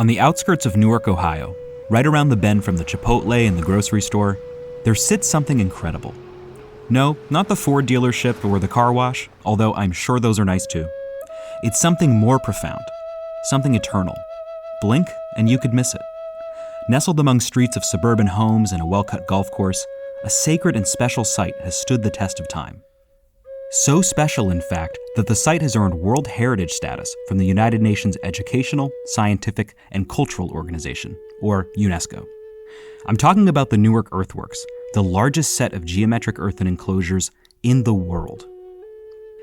On the outskirts of Newark, Ohio, right around the bend from the Chipotle and the grocery store, there sits something incredible. No, not the Ford dealership or the car wash, although I'm sure those are nice too. It's something more profound, something eternal. Blink and you could miss it. Nestled among streets of suburban homes and a well-cut golf course, a sacred and special site has stood the test of time. So special, in fact, that the site has earned World Heritage status from the United Nations Educational, Scientific, and Cultural Organization, or UNESCO. I'm talking about the Newark Earthworks, the largest set of geometric earthen enclosures in the world.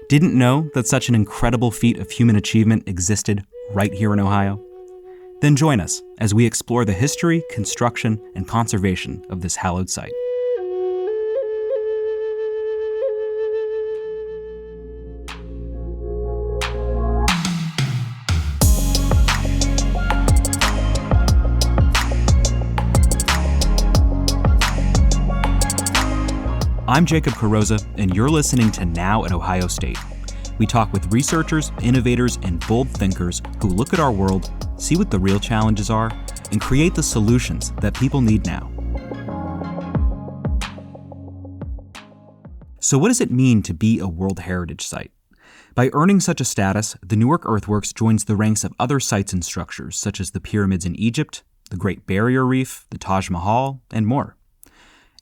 Didn't know that such an incredible feat of human achievement existed right here in Ohio? Then join us as we explore the history, construction, and conservation of this hallowed site. I'm Jacob Carosa, and you're listening to Now at Ohio State. We talk with researchers, innovators, and bold thinkers who look at our world, see what the real challenges are, and create the solutions that people need now. So what does it mean to be a World Heritage Site? By earning such a status, the Newark Earthworks joins the ranks of other sites and structures, such as the pyramids in Egypt, the Great Barrier Reef, the Taj Mahal, and more.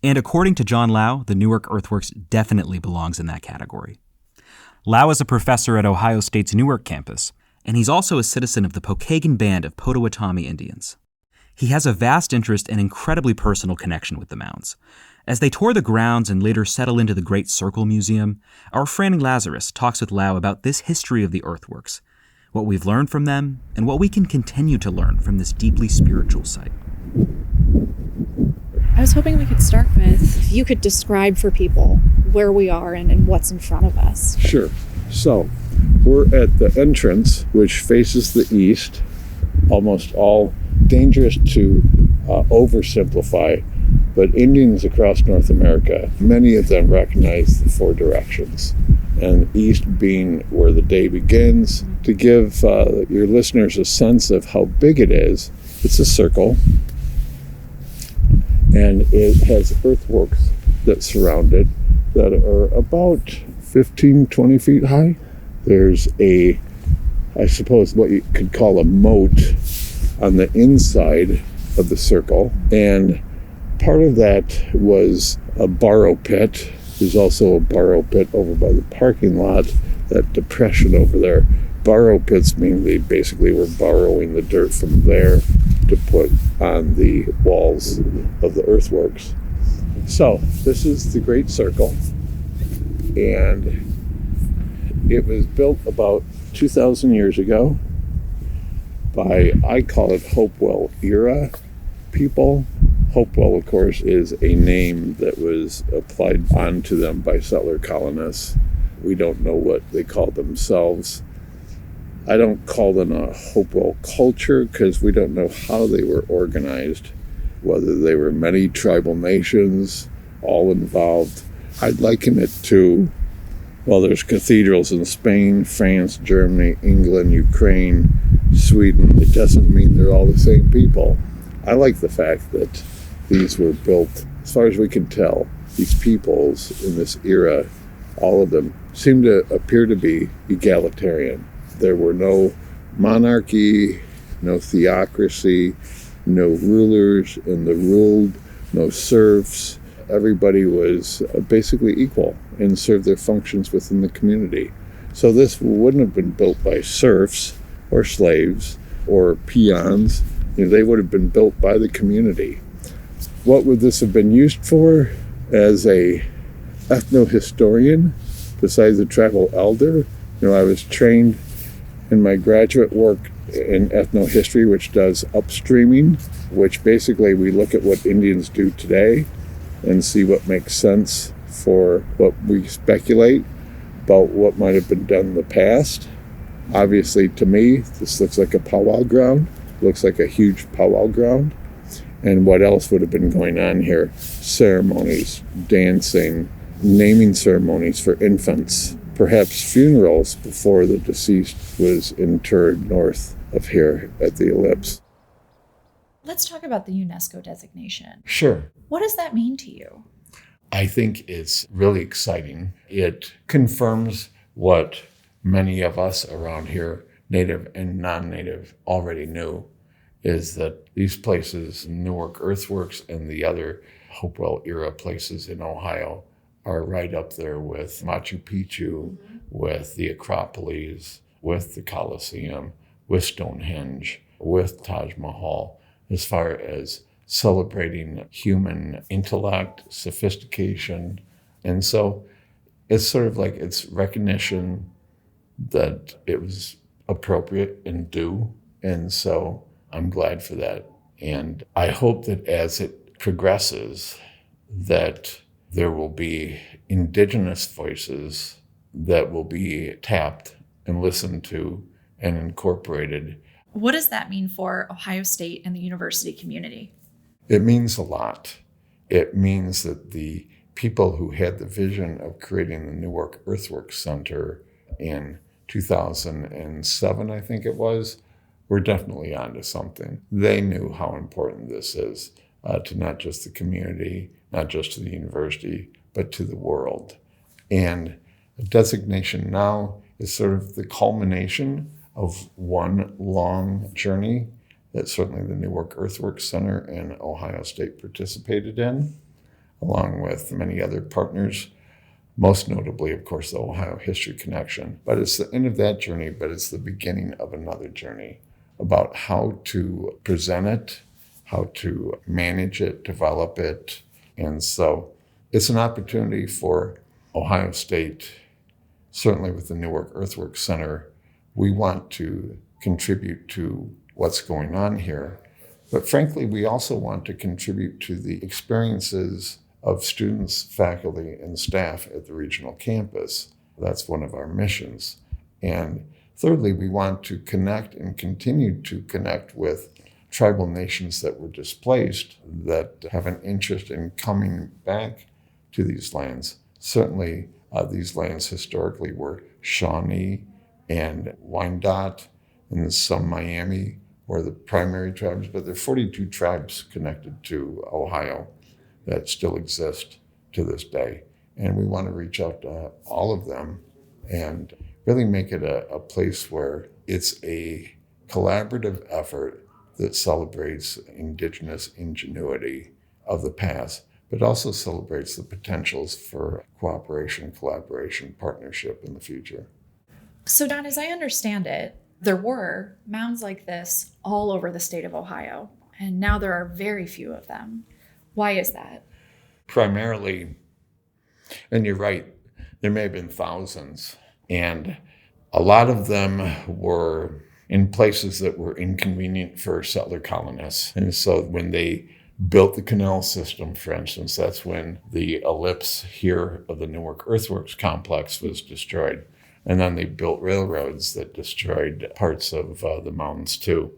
And according to John Lau, the Newark Earthworks definitely belongs in that category. Lau is a professor at Ohio State's Newark campus, and he's also a citizen of the Pokagon Band of Potawatomi Indians. He has a vast interest and incredibly personal connection with the mounds. As they tour the grounds and later settle into the Great Circle Museum, our Franny Lazarus talks with Lau about this history of the earthworks, what we've learned from them, and what we can continue to learn from this deeply spiritual site. I was hoping we could start with, if you could describe for people where we are and what's in front of us. Sure. So, we're at the entrance, which faces the east, almost all dangerous to oversimplify, but Indians across North America, many of them recognize the four directions, and east being where the day begins. To give your listeners a sense of how big it is, it's a circle, and it has earthworks that surround it that are about 15, 20 feet high. There's I suppose what you could call a moat on the inside of the circle, and part of that was a borrow pit. There's also a borrow pit over by the parking lot, that depression over there. Borrow pits mean they basically were borrowing the dirt from there to put on the walls of the earthworks. So this is the Great Circle, and it was built about 2,000 years ago by, I call it Hopewell era people. Hopewell, of course, is a name that was applied onto them by settler colonists. We don't know what they call themselves. I don't call them a Hopewell culture because we don't know how they were organized, whether they were many tribal nations all involved. I'd liken it to, well, there's cathedrals in Spain, France, Germany, England, Ukraine, Sweden. It doesn't mean they're all the same people. I like the fact that these were built, as far as we can tell, these peoples in this era, all of them seem to appear to be egalitarian. There were no monarchy, no theocracy, no rulers in the ruled, no serfs. Everybody was basically equal and served their functions within the community. So this wouldn't have been built by serfs or slaves or peons. They would have been built by the community. What would this have been used for? As a ethno-historian, besides a tribal elder, I was trained in my graduate work in ethnohistory, which does upstreaming, which basically we look at what Indians do today and see what makes sense for what we speculate about what might have been done in the past. Obviously, to me, this looks like a powwow ground, looks like a huge powwow ground. And what else would have been going on here? Ceremonies, dancing, naming ceremonies for infants, perhaps funerals before the deceased was interred north of here at the ellipse. Let's talk about the UNESCO designation. Sure. What does that mean to you? I think it's really exciting. It confirms what many of us around here, native and non-native, already knew, is that these places, Newark Earthworks and the other Hopewell era places in Ohio, are right up there with Machu Picchu, with the Acropolis, with the Colosseum, with Stonehenge, with Taj Mahal, as far as celebrating human intellect, sophistication. And so it's sort of like it's recognition that it was appropriate and due. And so I'm glad for that. And I hope that as it progresses, that there will be indigenous voices that will be tapped and listened to and incorporated. What does that mean for Ohio State and the university community? It means a lot. It means that the people who had the vision of creating the Newark Earthworks Center in 2007, I think it was, were definitely onto something. They knew how important this is to not just the community, not just to the university, but to the world. And a designation now is sort of the culmination of one long journey that certainly the Newark Earthworks Center and Ohio State participated in, along with many other partners, most notably, of course, the Ohio History Connection. But it's the end of that journey, but it's the beginning of another journey about how to present it, how to manage it, develop it. And so it's an opportunity for Ohio State, certainly with the Newark Earthworks Center. We want to contribute to what's going on here. But frankly, we also want to contribute to the experiences of students, faculty, and staff at the regional campus. That's one of our missions. And thirdly, we want to connect and continue to connect with tribal nations that were displaced, that have an interest in coming back to these lands. Certainly, these lands historically were Shawnee and Wyandotte, and some Miami were the primary tribes, but there are 42 tribes connected to Ohio that still exist to this day. And we want to reach out to all of them and really make it a place where it's a collaborative effort that celebrates indigenous ingenuity of the past, but also celebrates the potentials for cooperation, collaboration, partnership in the future. So Don, as I understand it, there were mounds like this all over the state of Ohio, and now there are very few of them. Why is that? Primarily, and you're right, there may have been thousands, and a lot of them were in places that were inconvenient for settler colonists. And so when they built the canal system, for instance, that's when the ellipse here of the Newark Earthworks complex was destroyed. And then they built railroads that destroyed parts of the mountains too.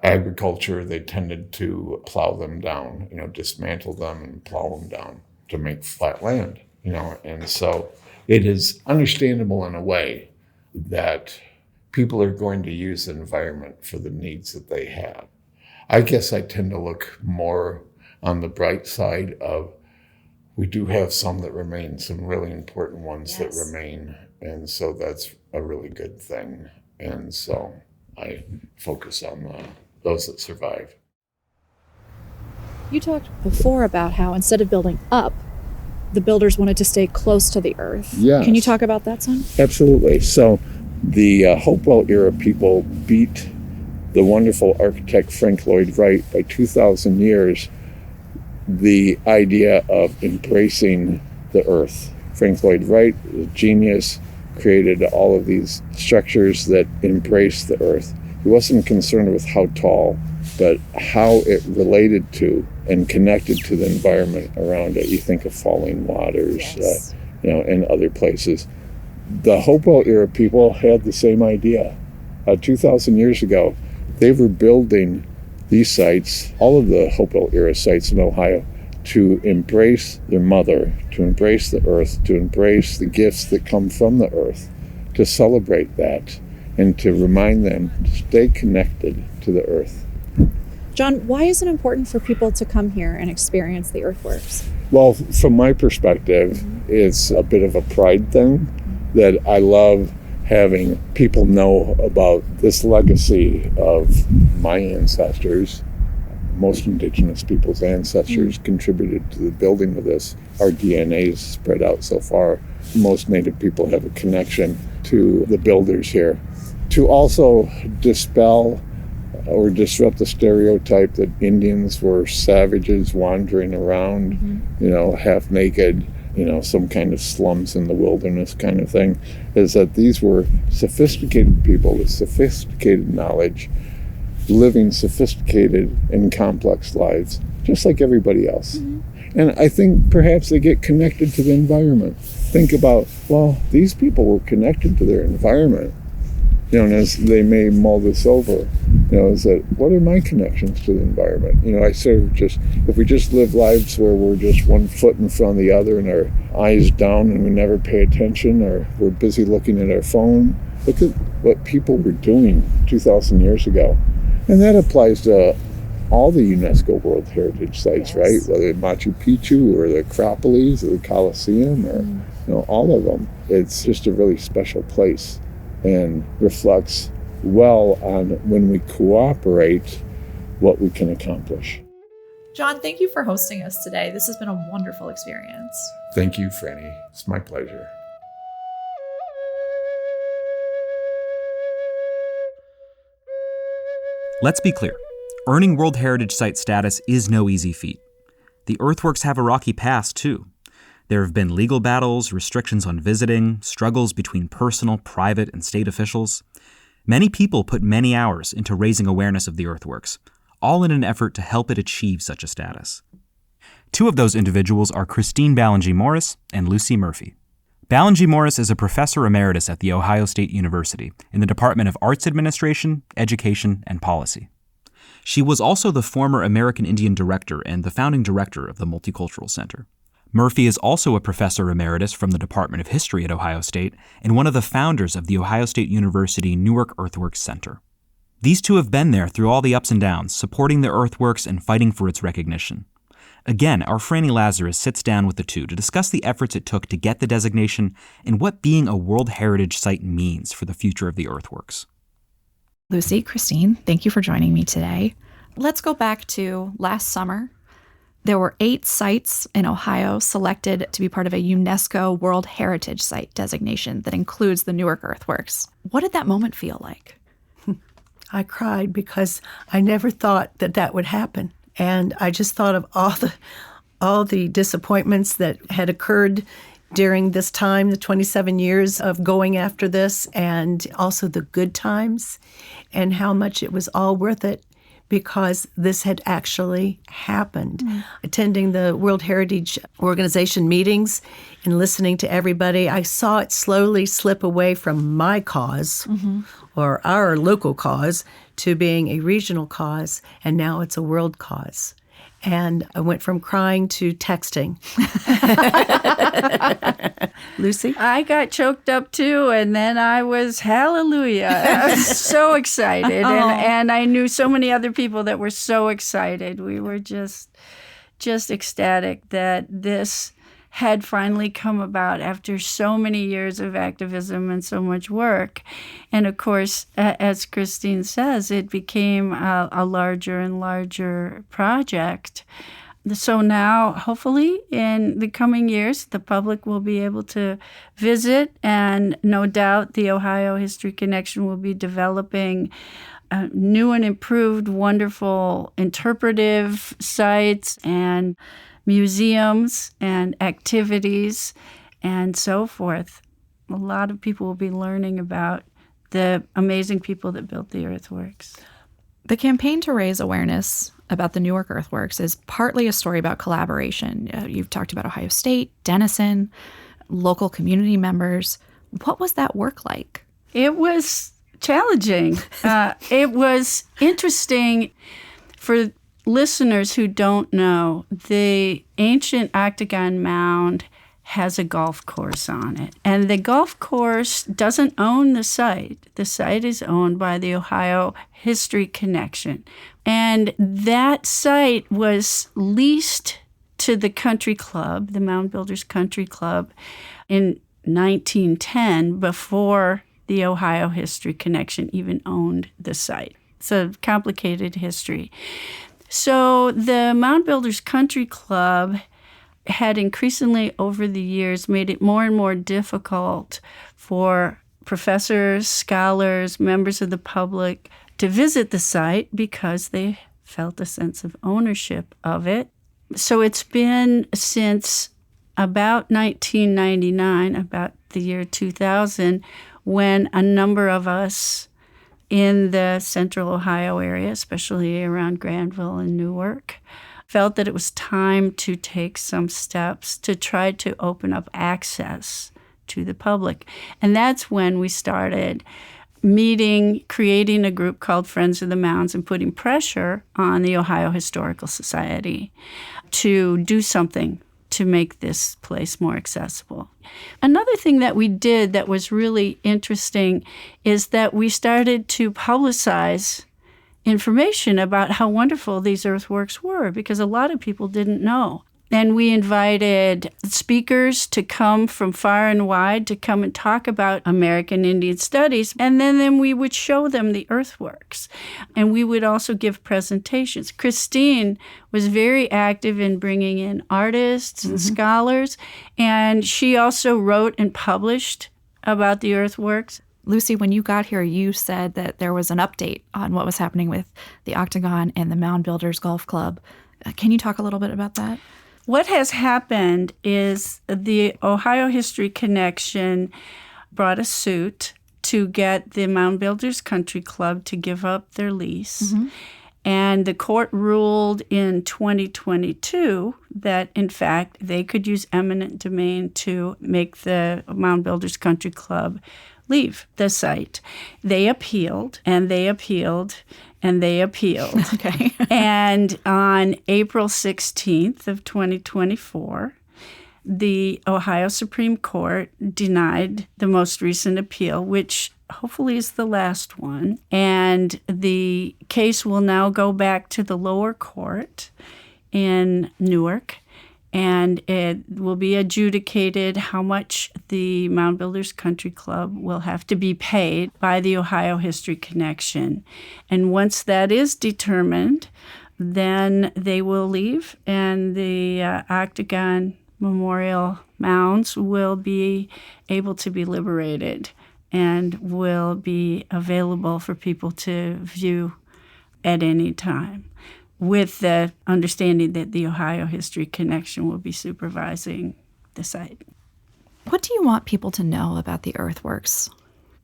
Agriculture, they tended to plow them down, dismantle them and plow them down to make flat land, And so it is understandable in a way that people are going to use the environment for the needs that they have. I guess I tend to look more on the bright side of, we do have some that remain, some really important ones that remain. And so that's a really good thing. And so I focus on those that survive. You talked before about how instead of building up, the builders wanted to stay close to the earth. Yes. Can you talk about that, son? Absolutely. So the Hopewell era people beat the wonderful architect Frank Lloyd Wright by 2,000 years, the idea of embracing the earth. Frank Lloyd Wright, a genius, created all of these structures that embrace the earth. He wasn't concerned with how tall, but how it related to and connected to the environment around it. You think of falling waters, and other places. The Hopewell era people had the same idea. 2,000 years ago, they were building these sites, all of the Hopewell era sites in Ohio, to embrace their mother, to embrace the earth, to embrace the gifts that come from the earth, to celebrate that, and to remind them to stay connected to the earth. John, why is it important for people to come here and experience the earthworks? Well, from my perspective, it's a bit of a pride thing that I love having people know about this legacy of my ancestors. Most indigenous people's ancestors contributed to the building of this. Our DNA is spread out so far. Most Native people have a connection to the builders here. To also dispel or disrupt the stereotype that Indians were savages wandering around, half naked, some kind of slums in the wilderness kind of thing, is that these were sophisticated people with sophisticated knowledge, living sophisticated and complex lives, just like everybody else. And I think perhaps they get connected to the environment. Think about, well, these people were connected to their environment. And as they may mull this over, is that what are my connections to the environment? I sort of if we just live lives where we're just one foot in front of the other and our eyes down and we never pay attention, or we're busy looking at our phone. Look at what people were doing 2,000 years ago. And that applies to all the UNESCO World Heritage Sites, right? Whether Machu Picchu or the Acropolis or the Colosseum or, all of them. It's just a really special place and reflects well on when we cooperate what we can accomplish. John, thank you for hosting us today. This has been a wonderful experience. Thank you, Franny. It's my pleasure. Let's be clear. Earning World Heritage Site status is no easy feat. The earthworks have a rocky past, too. There have been legal battles, restrictions on visiting, struggles between personal, private, and state officials. Many people put many hours into raising awareness of the earthworks, all in an effort to help it achieve such a status. Two of those individuals are Christine Ballingy-Morris and Lucy Murphy. Ballingy-Morris is a professor emeritus at The Ohio State University in the Department of Arts Administration, Education, and Policy. She was also the former American Indian director and the founding director of the Multicultural Center. Murphy is also a professor emeritus from the Department of History at Ohio State and one of the founders of the Ohio State University Newark Earthworks Center. These two have been there through all the ups and downs, supporting the earthworks and fighting for its recognition. Again, our Franny Lazarus sits down with the two to discuss the efforts it took to get the designation and what being a World Heritage Site means for the future of the earthworks. Lucy, Christine, thank you for joining me today. Let's go back to last summer. There were 8 sites in Ohio selected to be part of a UNESCO World Heritage Site designation that includes the Newark Earthworks. What did that moment feel like? I cried because I never thought that would happen. And I just thought of all the disappointments that had occurred during this time, the 27 years of going after this, and also the good times, and how much it was all worth it because this had actually happened. Attending the World Heritage Organization meetings and listening to everybody, I saw it slowly slip away from my cause or our local cause to being a regional cause, and now it's a world cause. And I went from crying to texting. Lucy? I got choked up too, and then I was hallelujah. I was so excited, and I knew so many other people that were so excited. We were just ecstatic that this had finally come about after so many years of activism and so much work. And of course, as Christine says, it became a larger and larger project. So now, hopefully, in the coming years, the public will be able to visit, and no doubt the Ohio History Connection will be developing new and improved, wonderful interpretive sites and museums and activities and so forth. A lot of people will be learning about the amazing people that built the earthworks. The campaign to raise awareness about the Newark Earthworks is partly a story about collaboration. You've talked about Ohio State, Denison, local community members. What was that work like? It was challenging. It was interesting. For listeners who don't know, the ancient octagon mound has a golf course on it. And the golf course doesn't own the site. The site is owned by the Ohio History Connection. And that site was leased to the country club, the Mound Builders Country Club, in 1910, before the Ohio History Connection even owned the site. It's a complicated history. So the Mound Builders Country Club had increasingly over the years made it more and more difficult for professors, scholars, members of the public to visit the site because they felt a sense of ownership of it. So it's been since about 1999, about the year 2000, when a number of us in the central Ohio area, especially around Granville and Newark, felt that it was time to take some steps to try to open up access to the public. And that's when we started meeting, creating a group called Friends of the Mounds and putting pressure on the Ohio Historical Society to do something to make this place more accessible. Another thing that we did that was really interesting is that we started to publicize information about how wonderful these earthworks were, because a lot of people didn't know. And we invited speakers to come from far and wide to come and talk about American Indian studies. And then we would show them the earthworks. And we would also give presentations. Christine was very active in bringing in artists and scholars. And she also wrote and published about the earthworks. Lucy, when you got here, you said that there was an update on what was happening with the Octagon and the Mound Builders Golf Club. Can you talk a little bit about that? What has happened is the Ohio History Connection brought a suit to get the Mound Builders Country Club to give up their lease. And the court ruled in 2022 that, in fact, they could use eminent domain to make the Mound Builders Country Club leave the site. They appealed, and they appealed, and they appealed. Okay. And on April 16th of 2024, the Ohio Supreme Court denied the most recent appeal, which hopefully is the last one. And the case will now go back to the lower court in Newark, and it will be adjudicated how much the Mound Builders Country Club will have to be paid by the Ohio History Connection. And once that is determined, then they will leave, and the Octagon Memorial Mounds will be able to be liberated and will be available for people to view at any time, with the understanding that the Ohio History Connection will be supervising the site. What do you want people to know about the earthworks?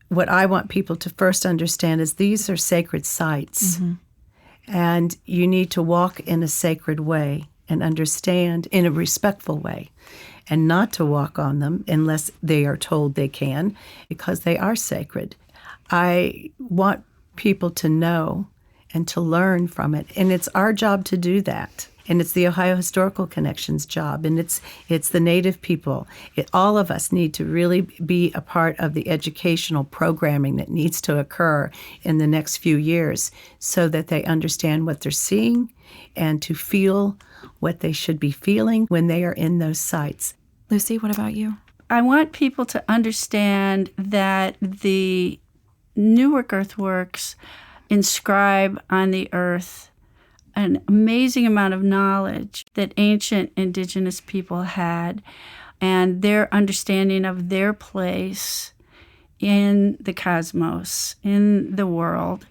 What I want people to first understand is these are sacred sites, and you need to walk in a sacred way and understand in a respectful way, and not to walk on them unless they are told they can, because they are sacred. I want people to know and to learn from it. And it's our job to do that. And it's the Ohio Historical Connection's job. And it's the Native people. All of us need to really be a part of the educational programming that needs to occur in the next few years so that they understand what they're seeing and to feel what they should be feeling when they are in those sites. Lucy, what about you? I want people to understand that the Newark Earthworks inscribe on the earth an amazing amount of knowledge that ancient indigenous people had, and their understanding of their place in the cosmos, in the world.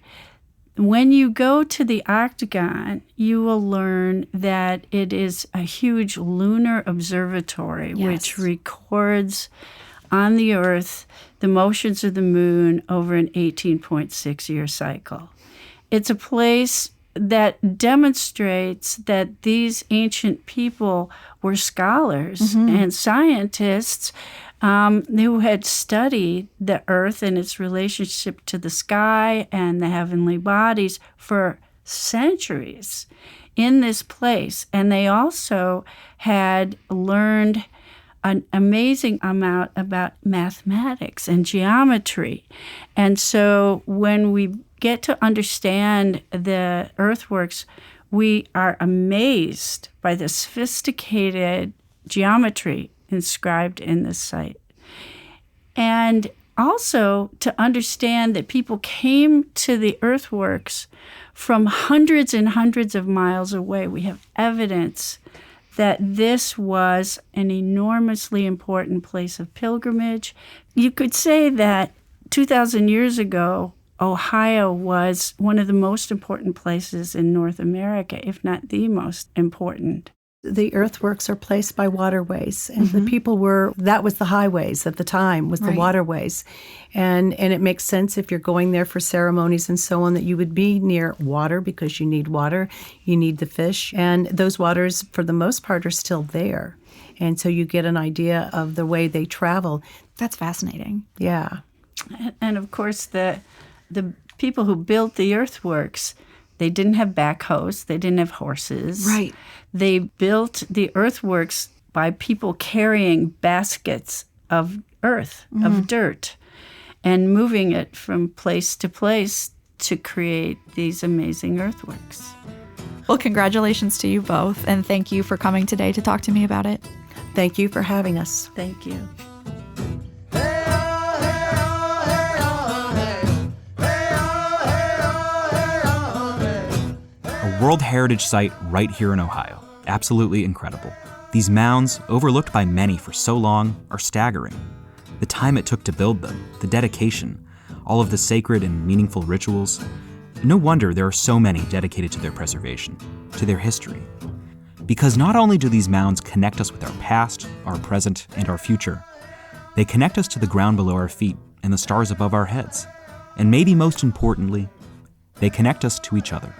When you go to the Octagon, you will learn that it is a huge lunar observatory, which records on the Earth the motions of the moon over an 18.6-year cycle. It's a place that demonstrates that these ancient people were scholars and scientists who had studied the Earth and its relationship to the sky and the heavenly bodies for centuries in this place. And they also had learned an amazing amount about mathematics and geometry. And so when we get to understand the earthworks, we are amazed by the sophisticated geometry inscribed in this site. And also to understand that people came to the earthworks from hundreds and hundreds of miles away. We have evidence that this was an enormously important place of pilgrimage. You could say that 2,000 years ago, Ohio was one of the most important places in North America, if not the most important. The earthworks are placed by waterways, and the people that was the highways at the time, was the waterways. And it makes sense if you're going there for ceremonies and so on that you would be near water, because you need water, you need the fish. And those waters, for the most part, are still there. And so you get an idea of the way they travel. That's fascinating. Yeah. And of course, the people who built the earthworks, they didn't have backhoes, they didn't have horses. Right. They built the earthworks by people carrying baskets of earth, of dirt, and moving it from place to place to create these amazing earthworks. Well, congratulations to you both, and thank you for coming today to talk to me about it. Thank you for having us. Thank you. World Heritage Site right here in Ohio. Absolutely incredible. These mounds, overlooked by many for so long, are staggering. The time it took to build them, the dedication, all of the sacred and meaningful rituals. No wonder there are so many dedicated to their preservation, to their history. Because not only do these mounds connect us with our past, our present, and our future, they connect us to the ground below our feet and the stars above our heads. And maybe most importantly, they connect us to each other.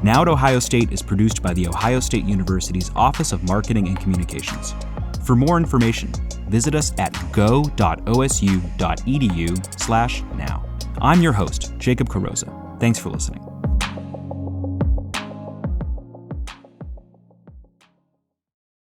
Now at Ohio State is produced by The Ohio State University's Office of Marketing and Communications. For more information, visit us at go.osu.edu/now. I'm your host, Jacob Carosa. Thanks for listening.